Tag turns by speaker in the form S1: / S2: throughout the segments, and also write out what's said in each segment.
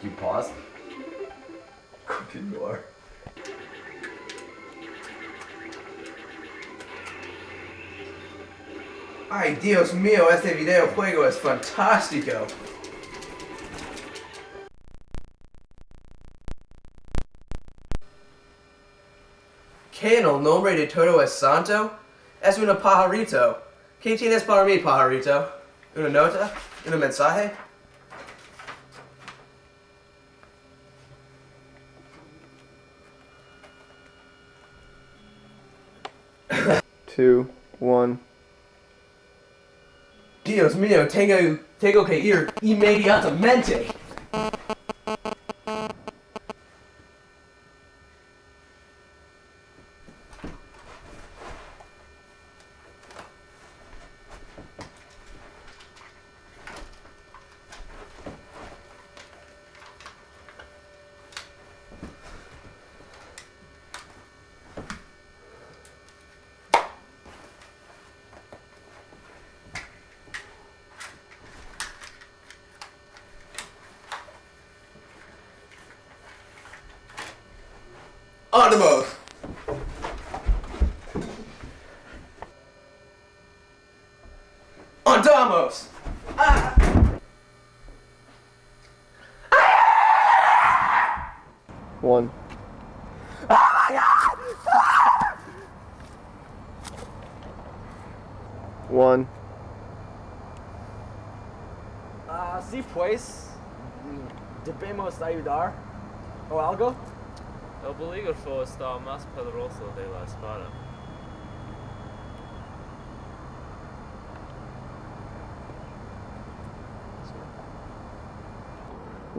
S1: You pause? Continúa. Ay, Dios mío, este videojuego es fantástico. ¿Qué en el nombre de todo es santo? Es un pajarito. ¿Qué tienes para mí, pajarito? ¿Una nota? ¿Un mensaje?
S2: Two, one.
S1: Dios mío, tengo que ir inmediatamente. Andamos. Andamos. Ah.
S2: One.
S1: Oh my God.
S2: One.
S3: Sí, pues. Debemos ayudar. ¿O algo?
S4: El bolígrafo está más poderoso de la espada.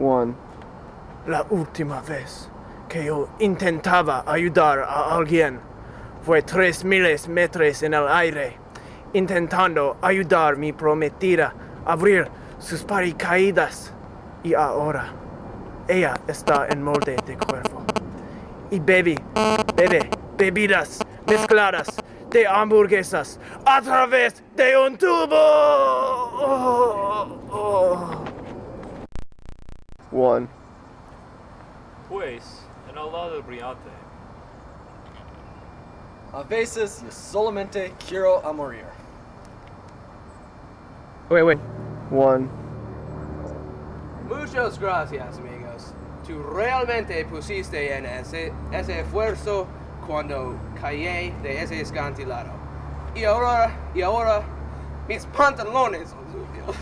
S2: One.
S3: La última vez que yo intentaba ayudar a alguien fue 3,000 metros en el aire, intentando ayudar a mi prometida a abrir sus paracaídas. Y ahora, ella está en molde de cuerpo. Y bebe bebidas mezcladas de hamburguesas a través de un tubo.
S2: One.
S4: Pues, en el lado brillante.
S3: A veces yo solamente quiero a morir.
S2: Wait. One.
S1: Muchas gracias, amigos. Tú realmente pusiste en ese esfuerzo cuando caí de ese escantilado. Y ahora, mis pantalones son sucios.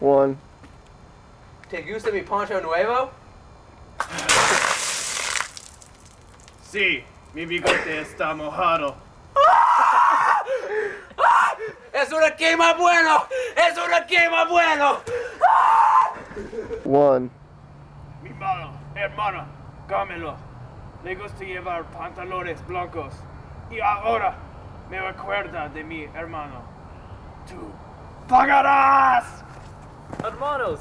S2: One.
S1: ¿Te gusta mi poncho nuevo?
S3: Sí, mi bigote está mojado.
S1: ¡Es una quema bueno! ¡Es una quema bueno!
S2: One.
S3: Mi hermana, Camilo, le gusta llevar pantalones blancos. Y ahora me recuerda de mi hermano. Tú pagarás.
S4: Hermanos,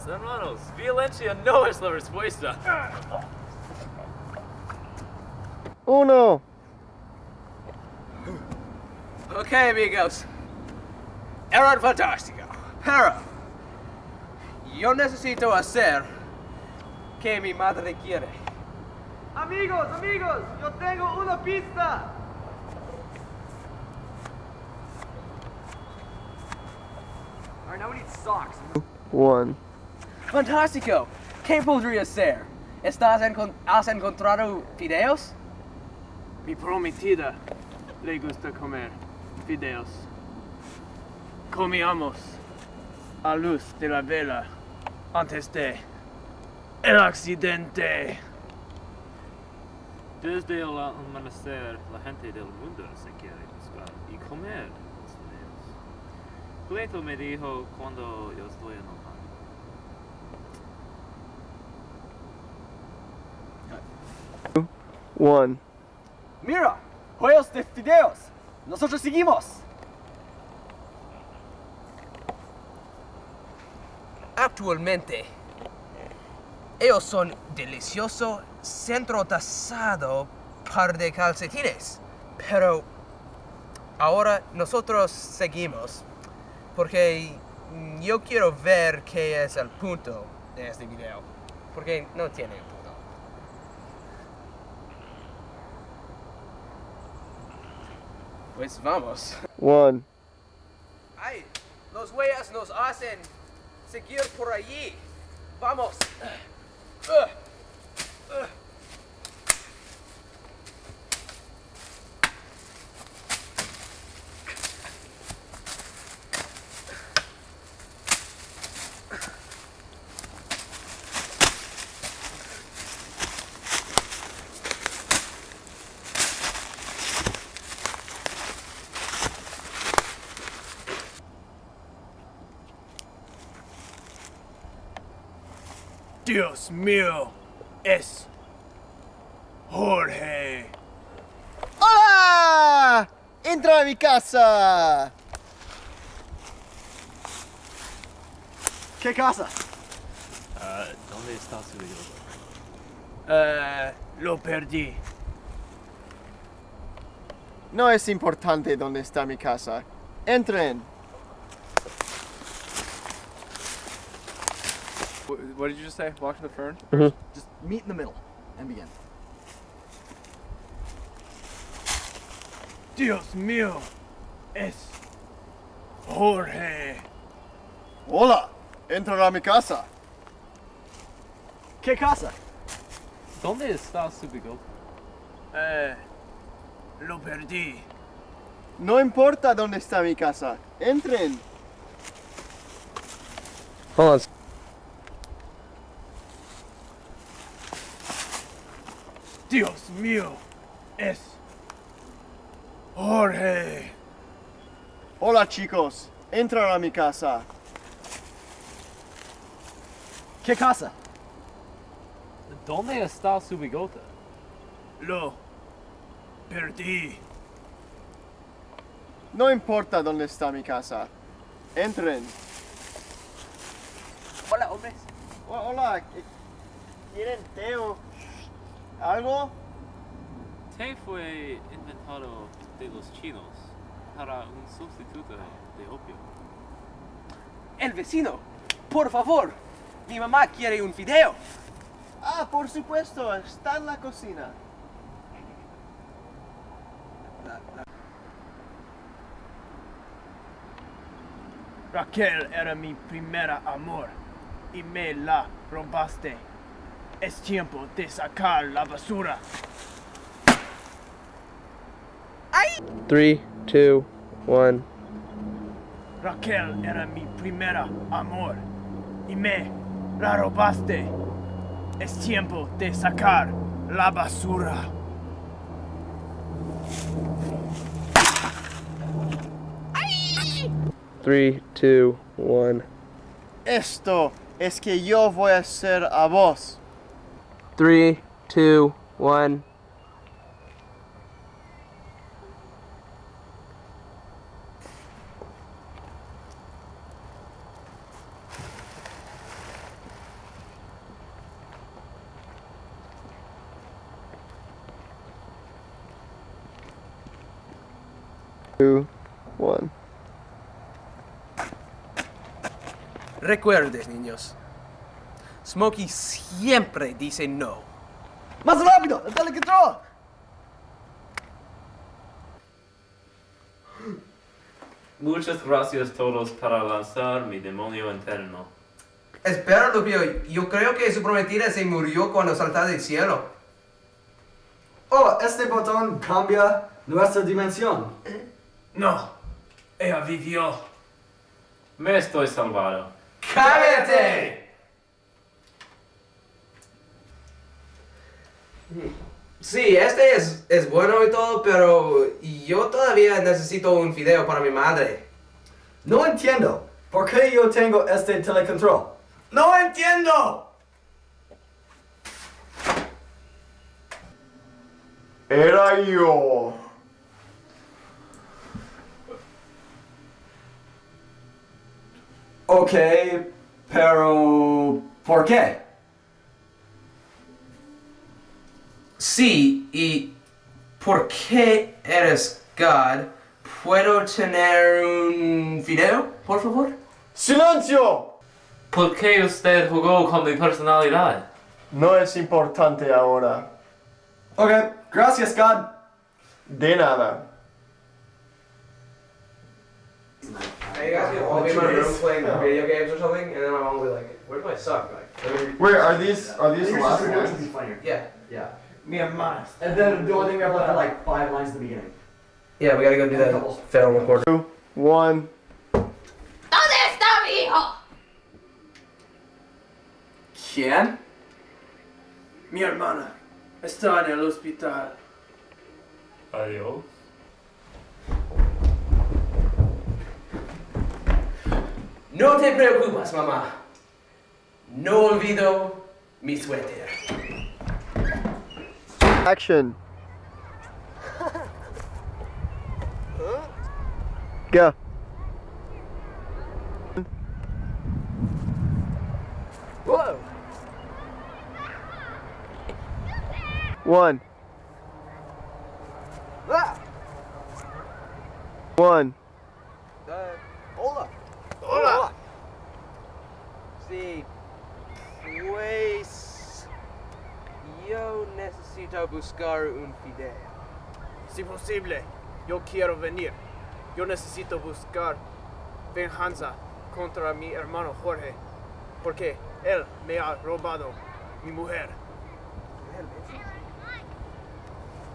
S4: violencia no es la respuesta.
S2: Uno.
S1: Ok, amigos. Era fantástico. Pero yo necesito hacer que mi madre quiere.
S3: Amigos, yo tengo una pista. Alright, now we need socks.
S2: One.
S1: Fantástico. ¿Qué podría ser? ¿Has encontrado fideos?
S3: Mi prometida le gusta comer fideos. Comíamos a luz de la vela antes de el accidente.
S4: Desde el amanecer, la gente del mundo se quiere buscar y comer los fideos. Cleto me dijo cuando yo estoy en el baño.
S2: One.
S3: Mira, juegos de fideos. Nosotros seguimos.
S1: Actualmente, ellos son delicioso centro tasado par de calcetines. Pero ahora nosotros seguimos porque yo quiero ver qué es el punto de este video. Porque no tiene un punto. Pues vamos.
S2: 1.
S1: ¡Ay! Los huellas nos hacen seguir por allí. ¡Vamos!
S3: Dios mío, es Jorge.
S2: ¡Hola! ¡Entra a mi casa! ¿Qué casa?
S4: ¿Dónde está su bigote?
S3: Lo perdí.
S2: No es importante dónde está mi casa. Entren.
S5: What did you just say? Walk to the fern?
S6: Just meet in the middle and begin.
S3: Dios mío, es Jorge.
S2: Hola, entra a mi casa.
S6: ¿Qué casa?
S4: ¿Dónde está su bigote?
S3: Lo perdí.
S2: No importa dónde está mi casa. Entren.
S1: Hold on.
S3: Dios mío, es Jorge.
S2: Hola chicos, entra a mi casa.
S6: ¿Qué casa?
S4: ¿Dónde está su bigote?
S3: Lo perdí.
S2: No importa dónde está mi casa. Entren.
S1: Hola, hombres.
S2: Hola, ¿quieren té o algo?
S4: Té fue inventado de los chinos para un sustituto de opio.
S1: El vecino, por favor. Mi mamá quiere un video.
S2: Ah, por supuesto, está en la cocina.
S3: Raquel era mi primera amor y me la robaste. Es tiempo de sacar la basura.
S2: 3, 2, 1.
S3: Raquel era mi primera amor y me la robaste. Es tiempo de sacar la basura.
S2: Three, two, one. Esto es que yo voy a hacer a vos.
S1: 3, 2, 1.
S2: Two, one.
S1: Recuerden, niños. Smokey siempre dice no.
S6: ¡Más rápido! ¡El telecontrol!
S4: Muchas gracias todos para lanzar mi demonio interno.
S1: Espera, Lupio. Yo creo que su prometida se murió cuando saltó del cielo.
S6: Oh, este botón cambia nuestra dimensión.
S3: No, ella vivió.
S4: Me estoy salvado.
S1: ¡Cállate! Sí, este es bueno y todo, pero yo todavía necesito un video para mi madre.
S6: No entiendo. ¿Por qué yo tengo este telecontrol?
S3: ¡No entiendo!
S2: Era yo.
S6: Ok, pero ¿por qué?
S1: Sí, y ¿Por qué eres God? ¿Puedo tener un video, por favor?
S2: ¡Silencio!
S4: ¿Por qué usted jugó con mi personalidad?
S2: No es importante ahora.
S6: Okay, gracias, God.
S2: De nada.
S1: Hey, you guys can all be in my room playing video games or something, and then my mom will be like, where do I suck? Like,
S2: Wait, are these the last ones?
S1: yeah.
S6: Yeah.
S3: Mi hermana.
S6: And then the only thing we have left are like 5 lines at the beginning.
S1: Yeah, we gotta go do that film recorder.
S2: 2, 1.
S7: ¿Dónde está mi hijo?
S3: ¿Quién? Mi hermana. Está en el hospital.
S4: Adiós.
S1: No te preocupes, mamá. No olvido mi suéter.
S2: Action. Go.
S3: Whoa!
S2: 1.
S3: Ah!
S2: 1.
S3: Hola. Hola. Sí.
S1: Pues yo necesito buscar un video.
S3: Si posible, yo quiero venir. Yo necesito buscar venganza contra mi hermano Jorge, porque él me ha robado mi mujer.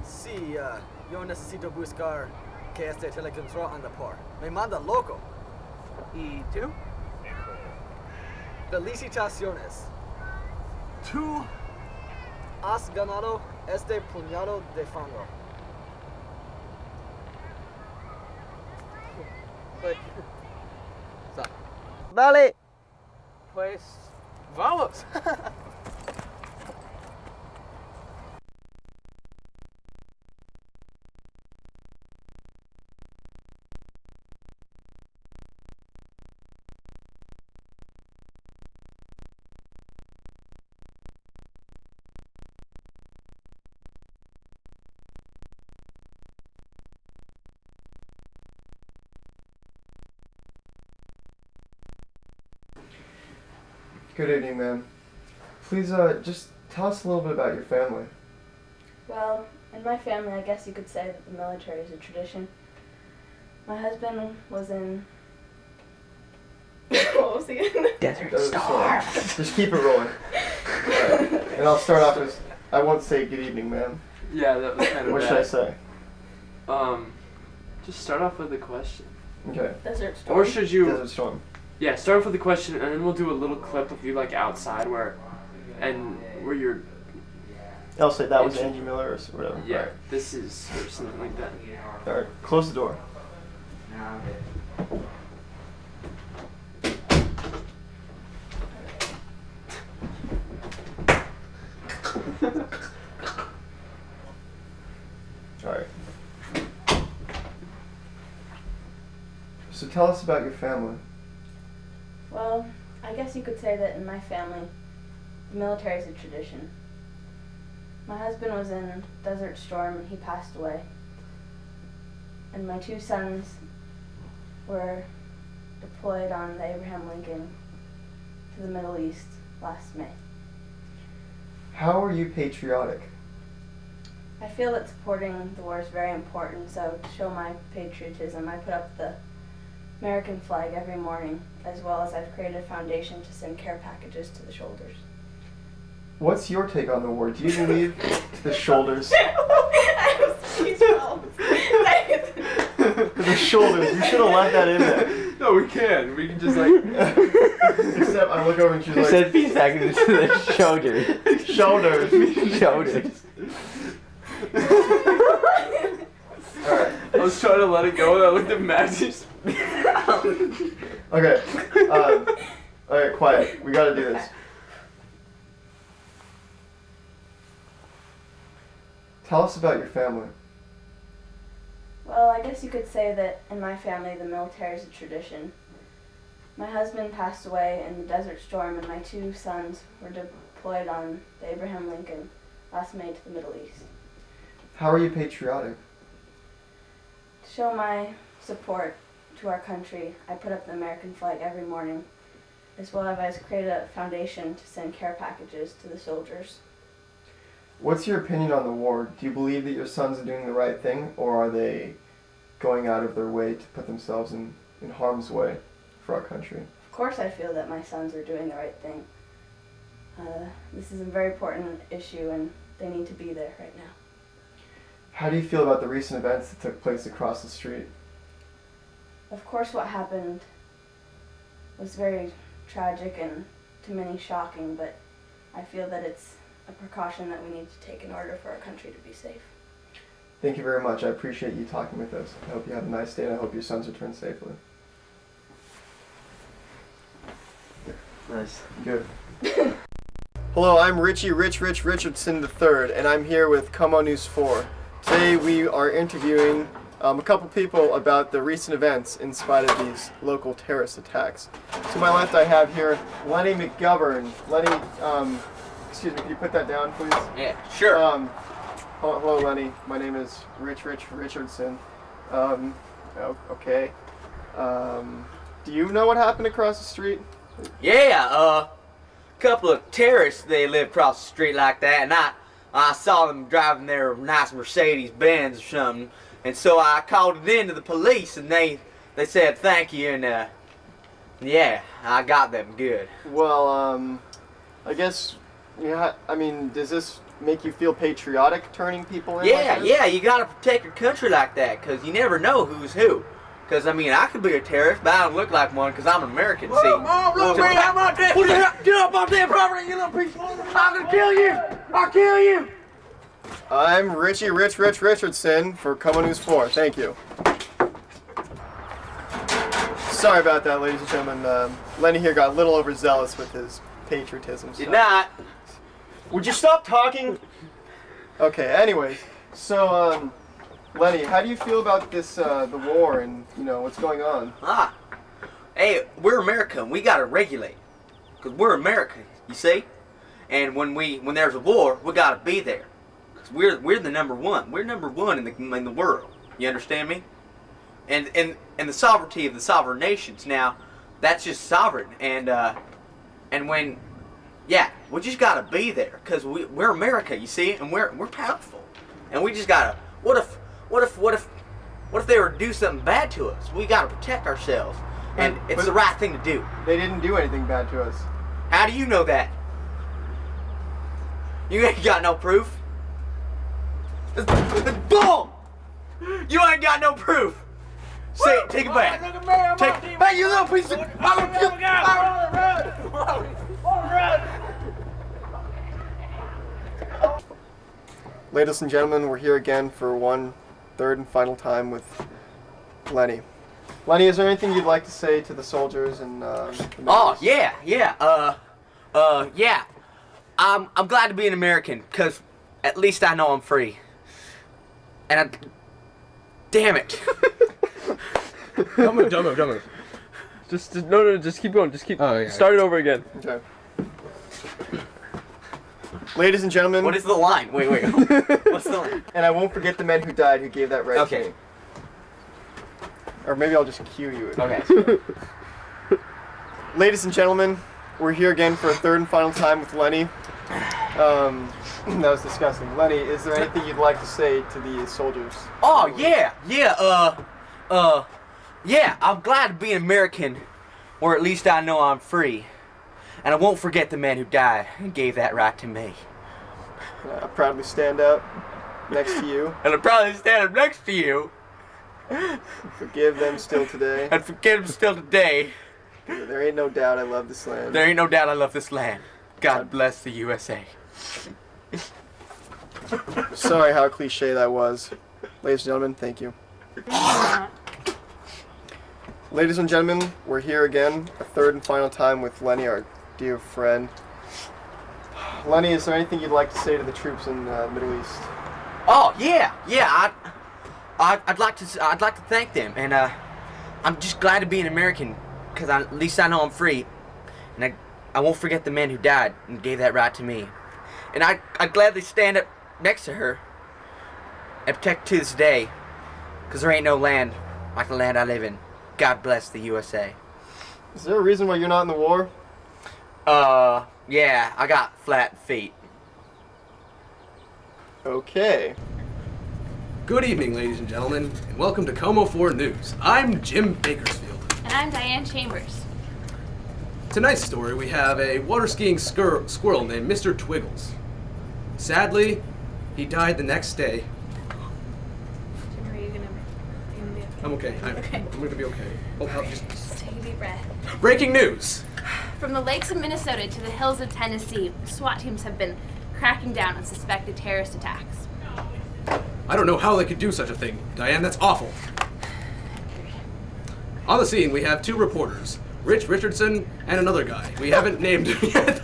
S6: Sí, yo necesito buscar que este telecontrol anda por. Me manda loco.
S1: ¿Y tú?
S6: Felicitaciones. Tú has ganado este puñado de fango.
S1: Pues,
S2: Dale.
S1: pues vamos.
S2: Good evening, ma'am. Please, just tell us a little bit about your family.
S8: Well, in my family, I guess you could say that the military is a tradition. My husband was in... what was he in?
S2: Desert Storm. Just keep it rolling. Alright. And I'll start off with, I won't say good evening, ma'am.
S5: Yeah, that was kind of
S2: What
S5: bad.
S2: should I say?
S5: Just start off with a question.
S2: Okay.
S8: Desert Storm.
S5: Or should you...
S2: Desert Storm.
S5: Yeah, start off with a question, and then we'll do a little clip of you, like, outside where you're...
S2: I'll say that was Angie Miller or whatever.
S5: Yeah,
S2: Alright.
S5: this is... or something like that.
S2: Alright. Close the door. Alright. So tell us about your family.
S8: Well, I guess you could say that in my family, the military is a tradition. My husband was in Desert Storm and he passed away. And my 2 sons were deployed on the Abraham Lincoln to the Middle East last May.
S2: How are you patriotic?
S8: I feel that supporting the war is very important, so to show my patriotism, I put up the American flag every morning, as well as I've created a foundation to send care packages to the shoulders.
S2: What's your take on the war? Do you believe the shoulders? The shoulders. You should have left that in there.
S5: No, we can. We can just, like...
S2: Except I look over and she's
S9: He
S2: like...
S9: said peace packages to the shoulders.
S2: Shoulders.
S9: Shoulders.
S2: Alright.
S5: I was trying to let it go, and I looked at Max.
S2: Okay. Alright, quiet. We gotta do this. Tell us about your family.
S8: Well, I guess you could say that in my family the military is a tradition. My husband passed away in the Desert Storm and my 2 sons were deployed on the Abraham Lincoln last May to the Middle East.
S2: How are you patriotic?
S8: To show my support to our country, I put up the American flag every morning, as well as created a foundation to send care packages to the soldiers.
S2: What's your opinion on the war? Do you believe that your sons are doing the right thing, or are they going out of their way to put themselves in harm's way for our country?
S8: Of course I feel that my sons are doing the right thing. This is a very important issue and they need to be there right now.
S2: How do you feel about the recent events that took place across the street?
S8: Of course what happened was very tragic and to many shocking, but I feel that it's a precaution that we need to take in order for our country to be safe.
S2: Thank you very much. I appreciate you talking with us. I hope you have a nice day, and I hope your sons return safely.
S9: Nice.
S2: Good. Hello, I'm Richie Richardson III, and I'm here with Come On News 4. Today we are interviewing a couple people about the recent events in spite of these local terrorist attacks. To my left I have here Lenny McGovern. Lenny, excuse me, can you put that down, please?
S1: Yeah, sure.
S2: Hello, Lenny. My name is Rich Richardson. Okay. Do you know what happened across the street?
S10: Yeah, couple of terrorists, they live across the street like that, and I saw them driving their nice Mercedes-Benz or something, and so I called it in to the police, and they said thank you, and yeah, I got them good.
S2: Well, I guess, yeah, I mean, does this make you feel patriotic turning people in?
S10: Yeah,
S2: like this?
S10: yeah, you gotta protect your country like that, because you never know who's who. Because, I mean, I could be a terrorist, but I don't look like one because I'm an American, see?
S3: Look, man, I'm not dead. Get up off that property, you little piece of... I'm gonna kill you! I'll kill you!
S2: I'm Richie Richardson for Come On News 4. Thank you. Sorry about that, ladies and gentlemen. Lenny here got a little overzealous with his patriotism stuff.
S10: You're not.
S2: Would you stop talking? Okay, anyways. So, Lenny, how do you feel about this, the war and, you know, what's going on?
S10: Hey, we're America and we gotta regulate. Because we're America, you see? And when there's a war, we gotta be there. Because we're the number one. We're number one in the world. You understand me? And the sovereignty of the sovereign nations. Now, that's just sovereign. And when, yeah, we just gotta be there. Because we're America, you see? And we're powerful. And we just gotta, what if they were to do something bad to us? We gotta protect ourselves. And it's the right thing to do.
S2: They didn't do anything bad to us.
S10: How do you know that? You ain't got no proof. Bull! You ain't got no proof. Say it, take it back. Take it back, you little piece of...
S2: Ladies and gentlemen, we're here again for one third and final time with Lenny. Lenny, is there anything you'd like to say to the soldiers and the
S10: Oh, yeah. Yeah. I'm glad to be an American, because at least I know I'm free. And damn it.
S5: Don't move. Just keep going. Start it over again.
S2: Okay. Ladies and gentlemen.
S10: What is the line? Wait. What's the line?
S2: And I won't forget the men who died who gave that right to me. Or maybe I'll just cue you.
S10: Okay.
S2: Ladies and gentlemen, we're here again for a third and final time with Lenny. That was disgusting. Lenny, is there anything you'd like to say to the soldiers?
S10: Oh, yeah. Yeah, I'm glad to be an American, or at least I know I'm free. And I won't forget the men who died and gave that right to me.
S2: I proudly stand up next to you.
S10: And I proudly stand up next to you.
S2: Forgive them still today.
S10: And forgive them still today.
S2: There ain't no doubt I love this land.
S10: There ain't no doubt I love this land. God bless the USA.
S2: Sorry how cliche that was. Ladies and gentlemen, thank you. Ladies and gentlemen, we're here again, a third and final time with Lenny, our dear friend. Lenny, is there anything you'd like to say to the troops in the Middle East?
S10: Oh, yeah. I'd like to thank them, and I'm just glad to be an American, because at least I know I'm free, and I won't forget the men who died and gave that right to me, and I'd gladly stand up next to her, and protect to this day. Because there ain't no land like the land I live in. God bless the USA.
S2: Is there a reason why you're not in the war?
S10: Yeah, I got flat feet.
S2: Okay.
S1: Good evening, ladies and gentlemen, and welcome to Como 4 News. I'm Jim Bakersfield.
S8: And I'm Diane Chambers.
S1: Tonight's story, we have a water skiing squirrel named Mr. Twiggles. Sadly, he died the next day.
S8: Jim, are you gonna be okay?
S1: I'm okay.
S8: Okay.
S1: I'm going to be okay. Oh,
S8: Just take a deep breath.
S1: Breaking news!
S8: From the lakes of Minnesota to the hills of Tennessee, SWAT teams have been cracking down on suspected terrorist attacks.
S1: I don't know how they could do such a thing. Diane, that's awful. On the scene, we have two reporters, Rich Richardson and another guy. We haven't named him yet.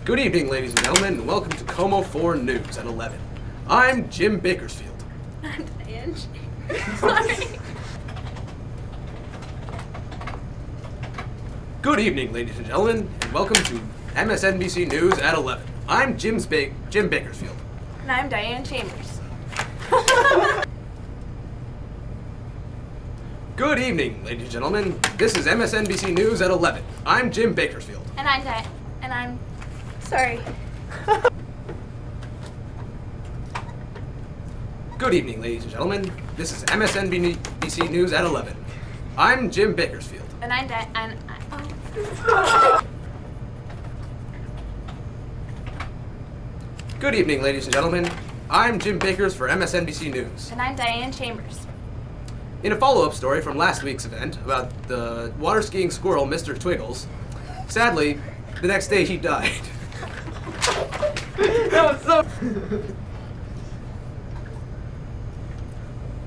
S1: Good evening, ladies and gentlemen, and welcome to Como 4 News at 11. I'm Jim Bakersfield.
S8: I'm Diane. Sorry.
S1: Good evening, ladies and gentlemen, and welcome to MSNBC News at 11. I'm Jim Bakersfield.
S8: And I'm Diane Chambers.
S1: Good evening, ladies and gentlemen. This is MSNBC News at 11. I'm Jim Bakersfield.
S8: And I'm sorry.
S1: Good evening, ladies and gentlemen. This is MSNBC News at 11. I'm Jim Bakersfield.
S8: And I'm
S1: Good evening, ladies and gentlemen. I'm Jim Bakers for MSNBC News.
S8: And I'm Diane Chambers.
S1: In a follow-up story from last week's event about the water skiing squirrel, Mr. Twiggles, sadly, the next day he died. That was so...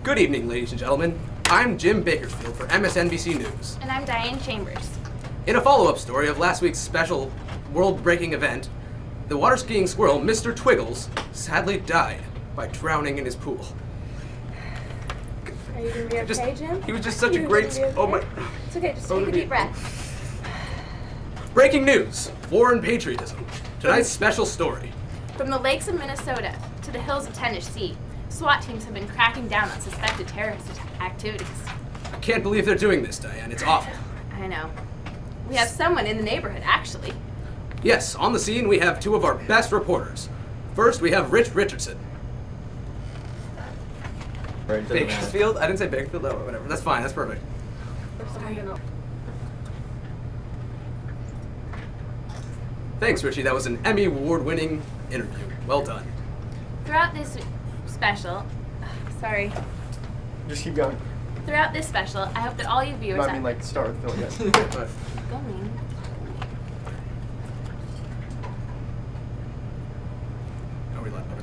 S1: Good evening, ladies and gentlemen. I'm Jim Bakersfield for MSNBC News.
S8: And I'm Diane Chambers.
S1: In a follow-up story of last week's special world-breaking event, the water skiing squirrel, Mr. Twiggles, sadly died by drowning in his pool.
S8: Are you gonna be okay, Jim?
S1: He was just such a great... Oh my...
S8: It's okay, just take a deep breath.
S1: Breaking news, war and patriotism. Tonight's special story.
S8: From the lakes of Minnesota to the hills of Tennessee, SWAT teams have been cracking down on suspected terrorist activities.
S1: I can't believe they're doing this, Diane. It's awful.
S8: I know. We have someone in the neighborhood, actually.
S1: Yes, on the scene we have two of our best reporters. First, we have Rich Richardson. Bakersfield? I didn't say Bakersfield. Oh, whatever. That's fine. That's perfect. Thanks, Richie. That was an Emmy Award-winning interview. Well done.
S8: Throughout this special, sorry.
S2: Just keep going.
S8: Throughout this special, I hope that all you viewers.
S2: I mean, like, start with Phil, yes.
S8: Keep going.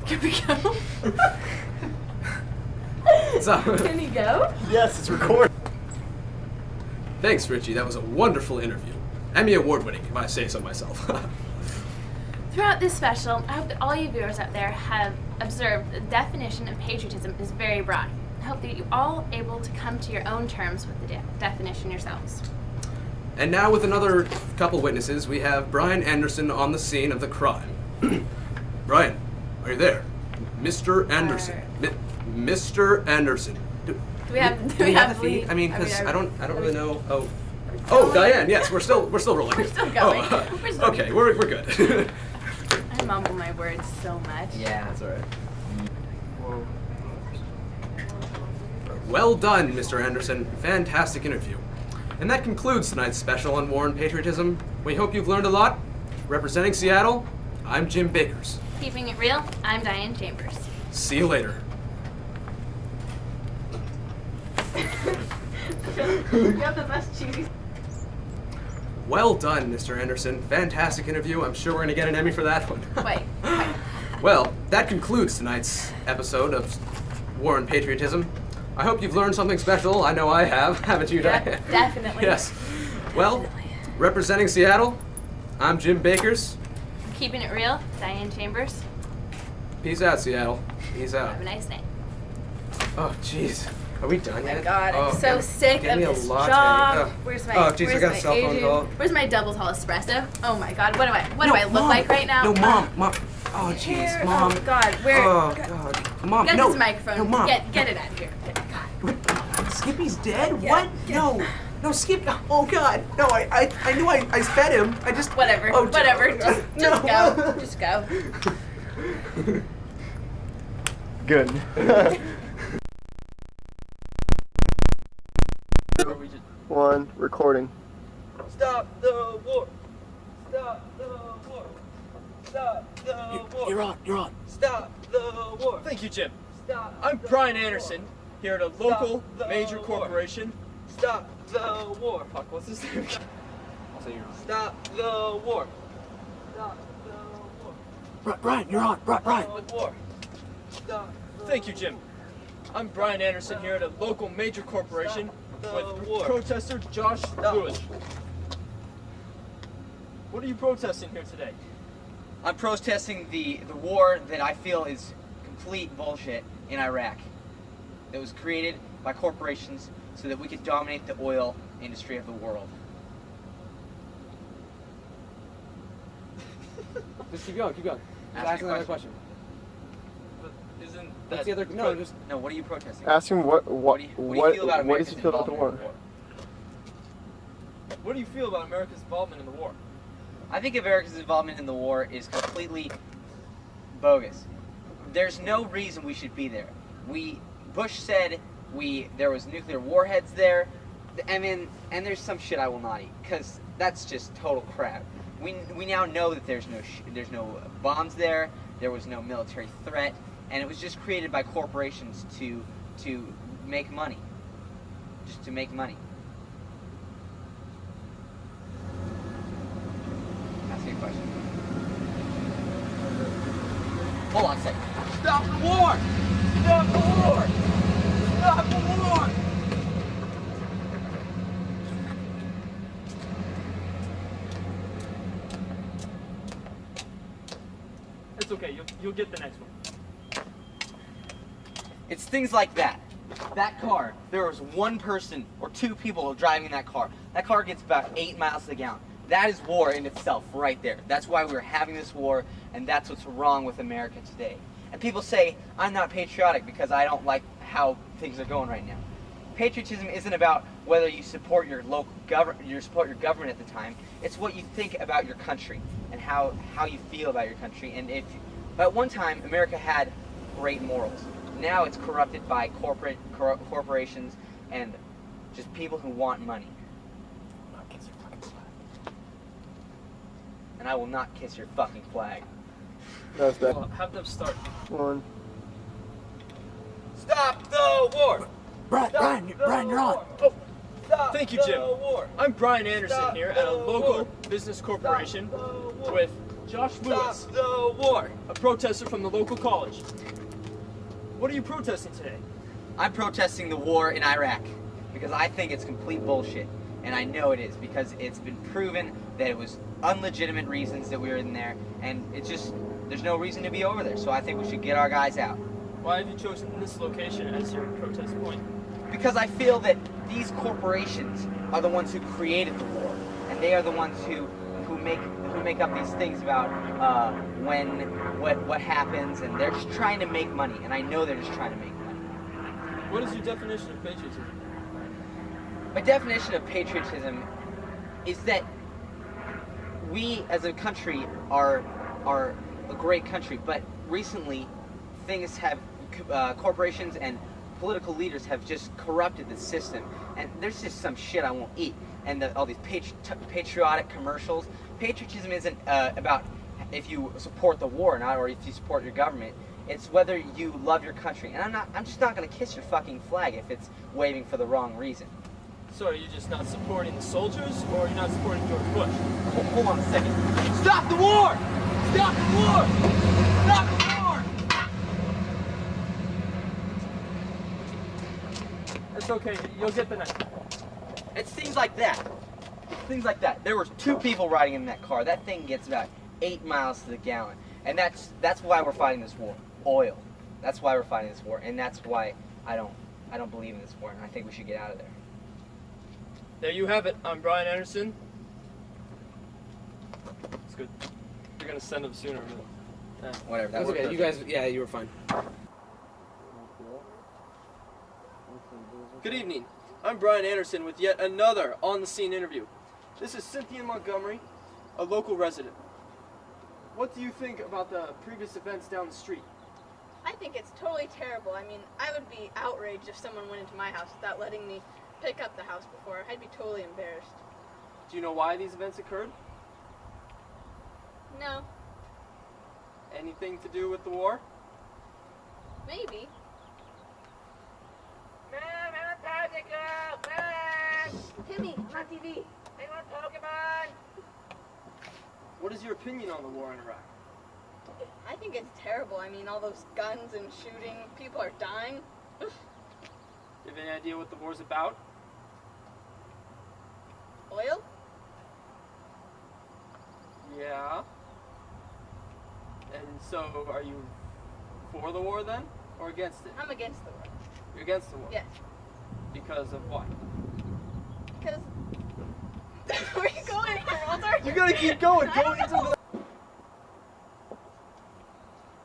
S8: Can we go? Can he go?
S2: Yes, it's recorded.
S1: Thanks, Richie. That was a wonderful interview. Emmy Award-winning, if I say so myself.
S8: Throughout this special, I hope that all you viewers out there have observed the definition of patriotism is very broad. I hope that you're all able to come to your own terms with the definition yourselves.
S1: And now with another couple witnesses, we have Brian Anderson on the scene of the crime. Brian, are you there? Mr. Anderson. Mr. Anderson.
S8: Do we have
S1: a feed? I mean, because I don't really know. Oh, Diane. Yes, we're still rolling.
S8: We're still going.
S1: Okay, we're good.
S8: I mumble my words so much.
S10: Yeah.
S1: That's all right. Well done, Mr. Anderson. Fantastic interview. And that concludes tonight's special on war and patriotism. We hope you've learned a lot. Representing Seattle, I'm Jim Bakers.
S8: Keeping it real, I'm Diane Chambers.
S1: See you later.
S8: You have the best cheese.
S1: Well done, Mr. Anderson. Fantastic interview. I'm sure we're going to get an Emmy for that one.
S8: Wait.
S1: Well, that concludes tonight's episode of War and Patriotism. I hope you've learned something special. I know I have. Haven't you, Diane?
S8: Yeah, definitely.
S1: Yes. Well, representing Seattle, I'm Jim Bakers.
S8: Keeping it real, Diane Chambers.
S1: Peace out, Seattle. Peace out.
S8: Have a nice day.
S1: Oh, jeez. Are we done
S7: Oh my
S1: yet?
S7: god, I'm
S1: Oh,
S7: so sick
S1: give
S7: of
S1: me a
S7: this
S1: latte.
S7: job.
S1: Ugh.
S7: Where's my
S1: Oh, jeez, I
S7: where's
S1: got a
S7: my
S1: cell phone
S7: agent?
S1: call.
S7: Where's my double tall espresso? Oh my god, what do I look like right now?
S1: No, Mom. Oh,
S7: Here.
S1: jeez, Mom.
S7: Oh god, where?
S1: Oh, God. Mom,
S7: Get
S1: no.
S7: this microphone.
S1: No, Mom.
S7: Get it out of here. God.
S1: Skippy's dead?
S7: Yeah,
S1: What?
S7: yeah.
S1: No. No, Skip. Oh, God. No, I knew I fed him. I just...
S7: Whatever.
S1: Oh,
S7: Whatever.
S1: no.
S7: Just go. Just go.
S2: Good. One, recording.
S1: Stop the war. Stop the war. Stop the war.
S6: You're on.
S1: Stop the war.
S6: Thank you, Jim.
S1: Stop
S6: I'm
S1: the
S6: Brian
S1: war.
S6: Anderson, here at a local
S1: the
S6: major
S1: war.
S6: corporation.
S1: Stop the war.
S6: Fuck, what's his name?
S1: Stop the war. Stop the war.
S6: Brian, you're on. Brian.
S1: Stop the war. Stop the
S6: Thank you, Jim. I'm Brian Anderson here at a local major corporation with protester Josh Lewis. What are you protesting here today?
S10: I'm protesting the war that I feel is complete bullshit in Iraq. That was created by corporations so that we could dominate the oil industry of the world.
S1: Just keep going.
S10: Ask me a
S1: another
S10: question.
S6: But isn't
S1: What's
S6: that
S1: the other? No, just.
S10: No, what are you protesting?
S2: Ask him what
S10: What do you feel about
S2: does he
S10: America's
S2: feel about the war?
S10: involvement
S6: What do you feel about America's involvement in the war?
S10: I think America's involvement in the war is completely bogus. There's no reason we should be there. Bush said there was nuclear warheads there. I mean, and there's some shit I will not eat because that's just total crap. We now know that there's no bombs there. There was no military threat, and it was just created by corporations to make money, just to make money. Ask me a question. Hold on a second. Stop the war! Stop the war! Stop the war!
S6: It's okay, you'll get the next one.
S10: It's things like that. That car, there was one person or two people driving that car. That car gets about 8 miles to the gallon. That is war in itself right there. That's why we're having this war, and that's what's wrong with America today. And people say, I'm not patriotic because I don't like how things are going right now. Patriotism isn't about whether you support your local government, government at the time. It's what you think about your country and how you feel about your country. And at one time, America had great morals. Now it's corrupted by corporations and just people who want money. And I will not kiss your fucking flag.
S2: That's bad.
S6: Well, have them start.
S2: One.
S1: Stop the war.
S6: Brian, you're on.
S1: Oh, stop
S6: Thank you, Jim.
S1: the war.
S6: I'm Brian Anderson
S1: Stop
S6: here at a
S1: the
S6: local
S1: war.
S6: business corporation
S1: Stop the war.
S6: with Josh Lewis,
S1: Stop the war.
S6: a protester from the local college. What are you protesting today?
S10: I'm protesting the war in Iraq because I think it's complete bullshit. And I know it is because it's been proven that it was unlegitimate reasons that we were in there, and it's just, there's no reason to be over there. So I think we should get our guys out.
S6: Why have you chosen this location as your protest point?
S10: Because I feel that these corporations are the ones who created the war, and they are the ones who make up these things about what happens, and they're just trying to make money. And I know they're just trying to make money.
S6: What is your definition of patriotism?
S10: My definition of patriotism is that we as a country are a great country, but recently things have corporations and political leaders have just corrupted the system, and there's just some shit I won't eat. And all these patriotic commercials. Patriotism isn't about if you support the war or not, or if you support your government. It's whether you love your country. And I'm just not gonna kiss your fucking flag if it's waving for the wrong reason.
S6: So are you just not supporting the soldiers, or are you not supporting George Bush?
S10: Hold on a second. Stop the war! Stop the war! Stop the war!
S6: It's okay, you'll get the next one.
S10: It's things like that. It's things like that. There were two people riding in that car. That thing gets about 8 miles to the gallon. And that's why we're fighting this war. Oil. That's why we're fighting this war. And that's why I
S11: I don't believe in this war, and I think we should get out of there.
S3: There you have it. I'm Brian Anderson. It's good. You're gonna send them sooner.
S11: Whatever.
S1: That's okay. You guys, yeah, you were fine.
S2: Good evening. I'm Brian Anderson with yet another on-the-scene interview. This is Cynthia Montgomery, a local resident. What do you think about the previous events down the street?
S12: I think it's totally terrible. I mean, I would be outraged if someone went into my house without letting me pick up the house before. I'd be totally embarrassed.
S2: Do you know why these events occurred?
S12: No.
S2: Anything to do with the war?
S12: Maybe. Timmy, I'm on TV. I want Pokemon.
S2: What is your opinion on the war in Iraq?
S12: I think it's terrible. I mean, all those guns and shooting, people are dying.
S2: Do you have any idea what the war's about?
S12: Oil?
S2: Yeah. And so, are you for the war then, or against it?
S12: I'm against the war.
S2: You're against the war?
S12: Yes.
S2: Because of what?
S12: Because... Where are you going here, Walter?
S2: You gotta keep going. Go into the...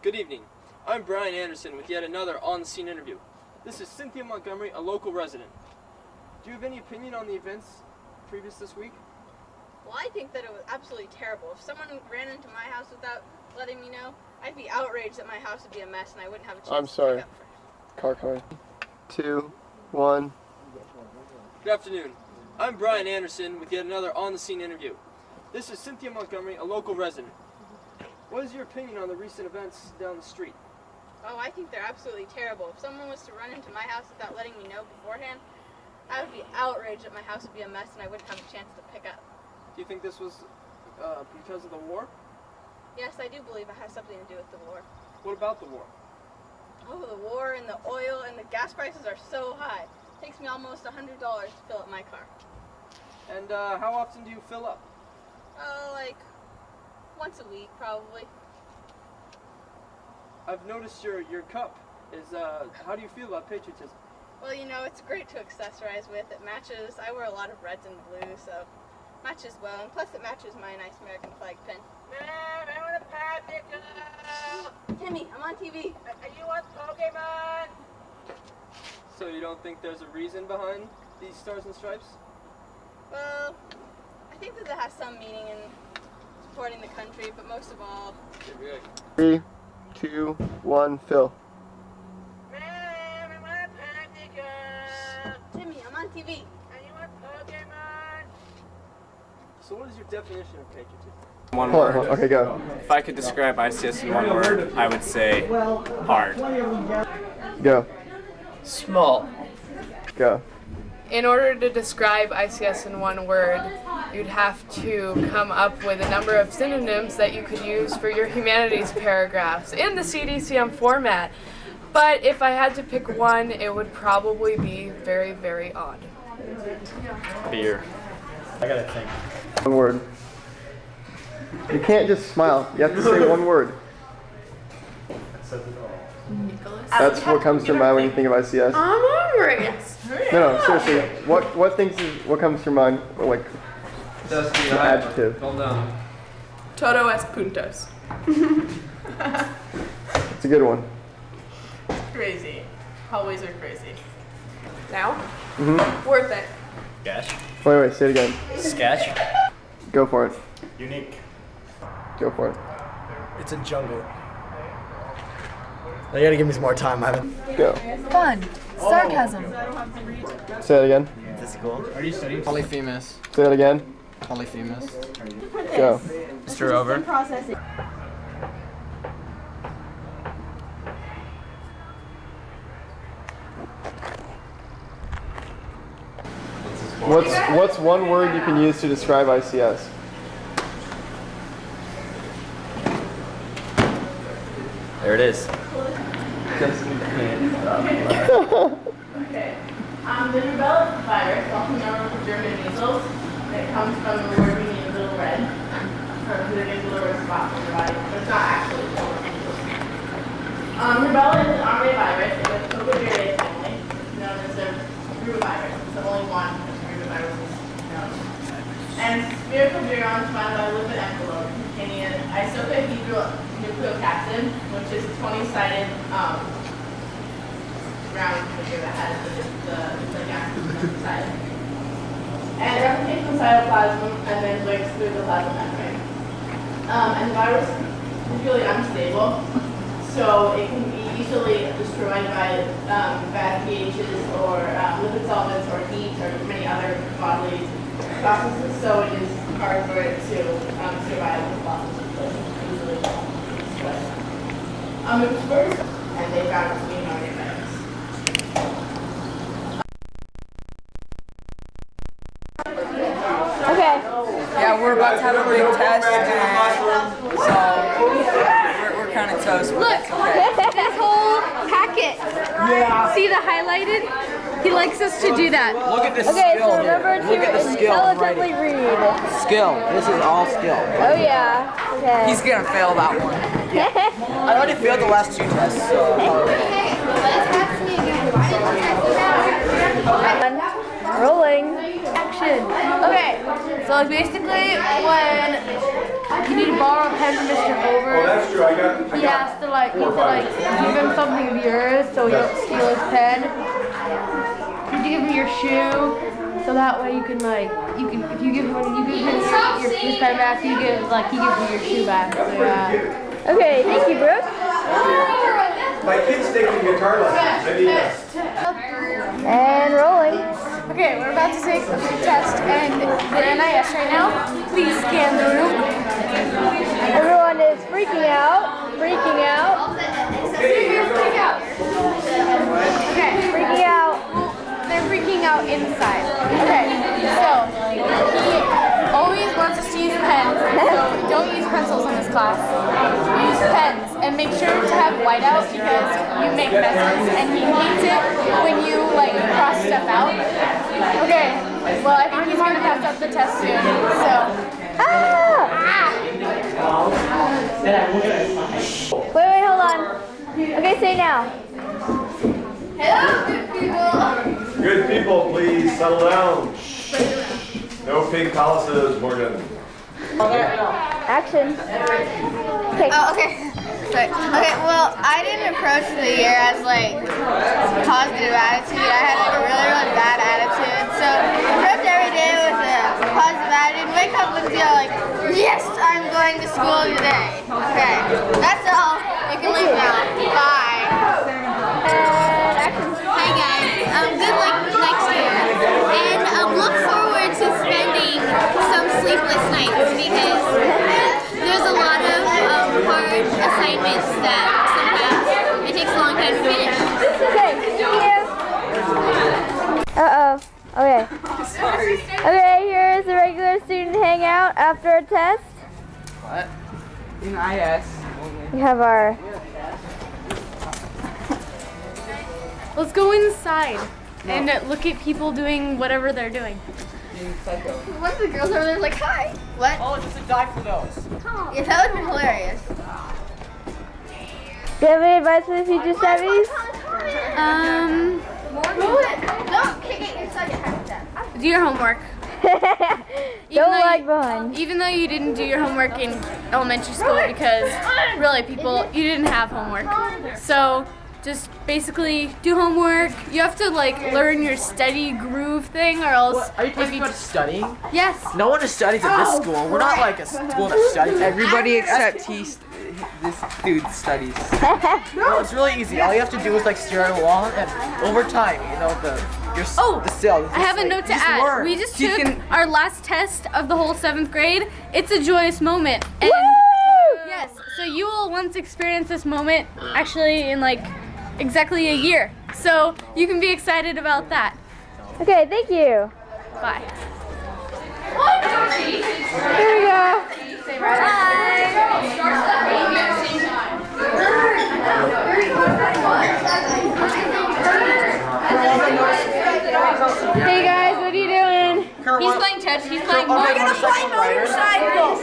S2: Good evening. I'm Brian Anderson with yet another on-the-scene interview. This is Cynthia Montgomery, a local resident. Do you have any opinion on the events previous this week?
S12: Well, I think that it was absolutely terrible. If someone ran into my house without letting me know, I'd be outraged that my house would be a mess and I wouldn't have a chance
S2: I'm
S12: to
S2: sorry.
S12: pick up first.
S2: Car coming. 2, 1. Good afternoon. I'm Brian Anderson with yet another on-the-scene interview. This is Cynthia Montgomery, a local resident. What is your opinion on the recent events down the street?
S12: Oh, I think they're absolutely terrible. If someone was to run into my house without letting me know beforehand, I would be outraged that my house would be a mess and I wouldn't have a chance to pick up.
S2: Do you think this was because of the war?
S12: Yes, I do believe it has something to do with the war.
S2: What about the war?
S12: Oh, the war and the oil and the gas prices are so high. It takes me almost $100 to fill up my car.
S2: And how often do you fill up?
S12: Oh, like once a week, probably.
S2: I've noticed your cup is, how do you feel about patriotism?
S12: Well, you know, it's great to accessorize with. It matches, I wear a lot of reds and blues, so it matches well. And plus it matches my nice American flag pin. Mom, I want a Popsicle! Timmy, I'm on TV. You want Pokemon?
S2: So you don't think there's a reason behind these stars and stripes?
S12: Well, I think that it has some meaning in supporting the country, but most of all...
S2: 3, 2, 1, fill.
S12: Mom, I want a Popsicle! Timmy, I'm on TV. You want Pokemon?
S2: So what is your definition of patriotism?
S13: One word.
S2: Okay, go.
S13: If I could describe ICS in one word, I would say hard.
S2: Go.
S11: Small.
S2: Go.
S14: In order to describe ICS in one word, you'd have to come up with a number of synonyms that you could use for your humanities paragraphs in the CDCM format. But if I had to pick one, it would probably be very, very odd.
S13: Beer.
S2: I gotta think. One word. You can't just smile. You have to say one word. That's what comes to mind when you think of ICS.
S14: I'm hungry.
S2: No, seriously. What comes to mind? Like an adjective.
S14: Todo es puntos.
S2: It's a good one.
S14: Crazy. Hallways are crazy. Now?
S2: Mm-hmm.
S14: Worth it.
S13: Sketch.
S2: Wait, say it again.
S13: Sketch.
S2: Go for it.
S13: Unique.
S2: Go for it.
S6: It's a jungle. You gotta give me some more time, Ivan.
S2: Go.
S15: Fun. Sarcasm.
S2: Say it again.
S6: Physical. Are you studying? Polyphemus.
S2: Say it again.
S6: Polyphemus.
S2: Go.
S6: Mr. Over.
S2: What's one word you can use to describe ICS?
S13: There it is.
S14: Okay. The rubella virus, also known as German measles, that comes from the word meaning little red, because it is a little red spot on your body, but it's not actually measles. Rubella is an RNA virus in the Cocoviridase family. It's known as virus. It's only one virus known. And spherical virions found by a lipid envelope containing an isopronucleocapsid, which is a 20-sided round figure that has the nucleic acid inside. And it replicates in cytoplasm and then breaks through the plasma membrane. And the virus is really unstable, so it can be easily destroyed by bad pHs or lipid solvents or heat or many other bodily processes, so it is hard for it to survive the process of easily destroyed. It was first, and they found it to be antibiotics.
S16: Okay.
S11: Yeah, we're about to have a big test, and so we're kind of toast.
S15: Look, this whole packet.
S11: Yeah.
S15: See the highlighted? He likes us to do that.
S11: Look at the
S15: okay,
S11: skill
S15: so
S11: here.
S15: remember
S11: Look
S15: to
S11: at the skill in
S15: intelligently
S11: writing.
S15: read.
S11: Skill. This is all skill.
S15: Oh yeah. Okay.
S11: He's gonna fail that one. I already failed the last 2 tests, so.
S15: Rolling. Action.
S16: Okay, so like basically when you need to borrow a pen from Mr. Over, he has to like, you have to like give him something of yours so you don't steal his pen. You have to give him your shoe, so that way you can like, if you give him his pen back, he gives you your shoe back. So yeah.
S15: Okay, thank you, Brooke.
S17: My kid's taking guitar lessons. Maybe
S15: And rolling.
S16: Okay, we're about to take a big test and the NIS right now. Please scan the room.
S15: Everyone is freaking out. Freaking out.
S16: Freak out. Okay.
S15: Freaking out.
S16: They're freaking out inside. Okay, so he always wants us to use pens, so don't use pencils in this class. Use pens and make sure to have whiteout because you make messes and he hates it when you like cross stuff out. Okay, well I think he's gonna pass up the test soon. So
S15: Wait, hold on. Okay, say now.
S16: hello, good people.
S17: Good people, please settle down. No pig palaces, Morgan.
S15: Action. Okay.
S16: Oh, okay. Sorry. Okay, well, I didn't approach the year as like positive attitude. I had like a really, really bad attitude. So I approach every day with a positive attitude. Wake up and feel like, yes, I'm going to school today. Okay, that's all. You can leave now. Bye.
S12: Hi guys. Good luck next year, and look forward to spending some sleepless nights because there's a lot of hard assignments that sometimes it takes a long time to finish.
S15: Okay, thank you. Uh-oh. Okay. Okay, here's the regular student hangout after a test.
S11: What? In IS.
S15: We have our...
S14: Let's go inside and look at people doing whatever they're doing.
S16: One of the girls over there is like, hi. What?
S11: Oh, just a die for those.
S16: Yeah, that would have been hilarious.
S15: Do you have any advice for the future studies?
S16: Don't kick it inside your habitat.
S14: Do your homework.
S15: Don't lag behind.
S14: Even though you didn't do your homework in elementary school because really people, you didn't have homework. So just basically do homework. You have to like learn your study groove thing or else.
S11: What, are you talking about studying?
S14: Yes.
S11: No one studies at this school. We're not like a school that studies.
S9: Everybody except this dude studies.
S11: No, it's really easy. All you have to do is like stare at a wall, and over time, you know the cell.
S14: I have a note to add.
S11: Learn.
S14: We just took our last test of the whole 7th grade. It's a joyous moment. And yes, so you will once experience this moment actually in like exactly a year. So you can be excited about that.
S15: Okay, thank you.
S14: Bye.
S15: Here we go. Hey guys, what are you doing?
S14: He's playing touch. He's playing.
S11: We're gonna play motorcycle.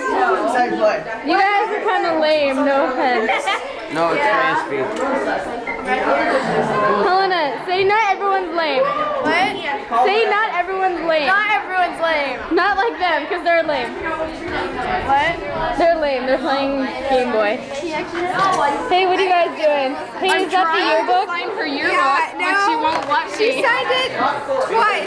S15: You guys are kind of lame, no offense.
S9: No, it's transfer.
S15: Helena, say night everyone. everyone's lame.
S16: What?
S15: Say not everyone's lame.
S16: Not everyone's lame.
S15: Not like them, because they're lame.
S16: What?
S15: They're lame. They're playing Game Boy. Hey, what are you guys doing? Hey, is that the yearbook?
S16: Sign her yearbook, but she won't let me. She signed it twice.